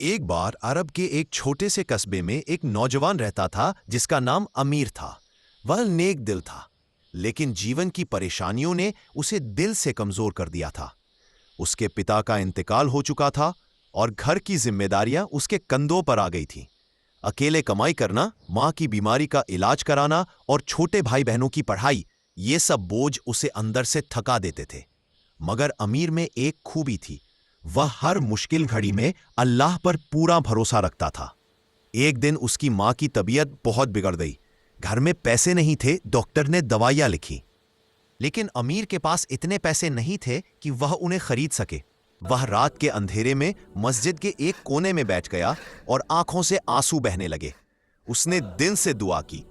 एक बार अरब के एक छोटे से कस्बे में एक नौजवान रहता था जिसका नाम अमीर था। वह नेक दिल था, लेकिन जीवन की परेशानियों ने उसे दिल से कमजोर कर दिया था। उसके पिता का इंतकाल हो चुका था और घर की जिम्मेदारियां उसके कंधों पर आ गई थीं। अकेले कमाई करना, मां की बीमारी का इलाज कराना और छोटे भाई बहनों की पढ़ाई, ये सब बोझ उसे अंदर से थका देते थे। मगर अमीर में एक खूबी थी, वह हर मुश्किल घड़ी में अल्लाह पर पूरा भरोसा रखता था। एक दिन उसकी मां की तबीयत बहुत बिगड़ गई। घर में पैसे नहीं थे, डॉक्टर ने दवाइयां लिखी, लेकिन अमीर के पास इतने पैसे नहीं थे कि वह उन्हें खरीद सके। वह रात के अंधेरे में मस्जिद के एक कोने में बैठ गया और आंखों से आंसू बहने लगे। उसने दिल से दुआ की,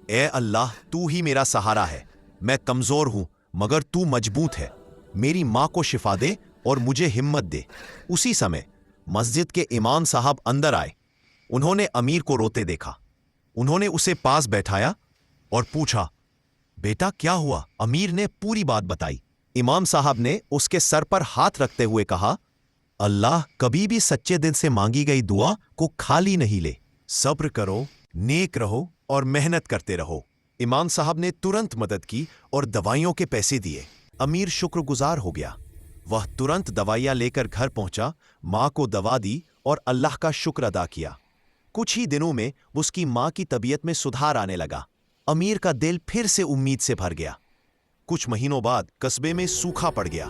ए अल्लाह, तू ही मेरा सहारा है। मैं कमजोर हूं, मगर तू मजबूत है। मेरी मां को शिफा दे और मुझे हिम्मत दे। उसी समय मस्जिद के इमाम साहब अंदर आए। उन्होंने अमीर को रोते देखा। उन्होंने उसे पास बैठाया और पूछा, बेटा क्या हुआ? अमीर ने पूरी बात बताई। इमाम साहब ने उसके सर पर हाथ रखते हुए कहा, अल्लाह कभी भी सच्चे दिल से मांगी गई दुआ को खाली नहीं ले। सब्र करो, नेक रहो और मेहनत करते रहो। इमाम साहब ने तुरंत मदद की और दवाइयों के पैसे दिए। अमीर शुक्रगुजार हो गया। वह तुरंत दवाइयां लेकर घर पहुंचा, मां को दवा दी और अल्लाह का शुक्र अदा किया। कुछ ही दिनों में उसकी मां की तबीयत में सुधार आने लगा। अमीर का दिल फिर से उम्मीद से भर गया। कुछ महीनों बाद कस्बे में सूखा पड़ गया।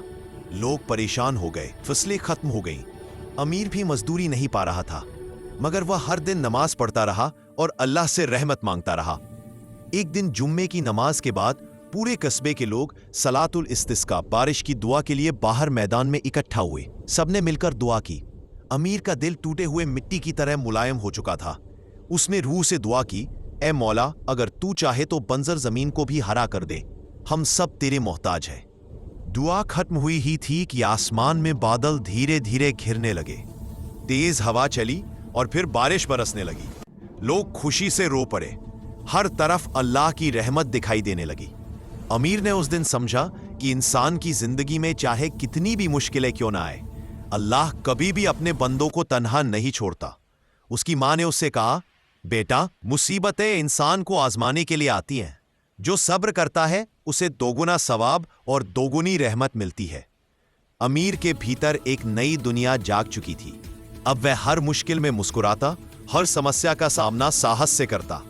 लोग परेशान हो गए, फसलें खत्म हो गईं। अमीर भी मजदूरी नहीं पा रहा था, मगर वह हर दिन नमाज पढ़ता रहा और अल्लाह से रहमत मांगता रहा। एक दिन जुम्मे की नमाज के बाद पूरे कस्बे के लोग सलातुल इस्तिस्का, बारिश की दुआ के लिए बाहर मैदान में इकट्ठा हुए। सबने मिलकर दुआ की। अमीर का दिल टूटे हुए मिट्टी की तरह मुलायम हो चुका था। उसने रूह से दुआ की, ए मौला, अगर तू चाहे तो बंजर जमीन को भी हरा कर दे। हम सब तेरे मोहताज हैं। दुआ खत्म हुई ही थी कि आसमान में बादल धीरे धीरे घिरने लगे। तेज हवा चली और फिर बारिश बरसने लगी। लोग खुशी से रो पड़े। हर तरफ अल्लाह की रहमत दिखाई देने लगी। अमीर ने उस दिन समझा कि इंसान की जिंदगी में चाहे कितनी भी मुश्किलें क्यों ना आए, अल्लाह कभी भी अपने बंदों को तन्हा नहीं छोड़ता। उसकी मां ने उससे कहा, बेटा, मुसीबतें इंसान को आजमाने के लिए आती हैं। जो सब्र करता है उसे दोगुना सवाब और दोगुनी रहमत मिलती है। अमीर के भीतर एक नई दुनिया जाग चुकी थी। अब वह हर मुश्किल में मुस्कुराता, हर समस्या का सामना साहस से करता।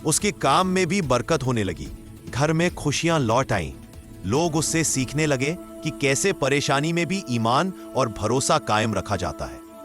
उसके काम में भी बरकत होने लगी। घर में खुशियां लौट आईं। लोग उससे सीखने लगे कि कैसे परेशानी में भी ईमान और भरोसा कायम रखा जाता है।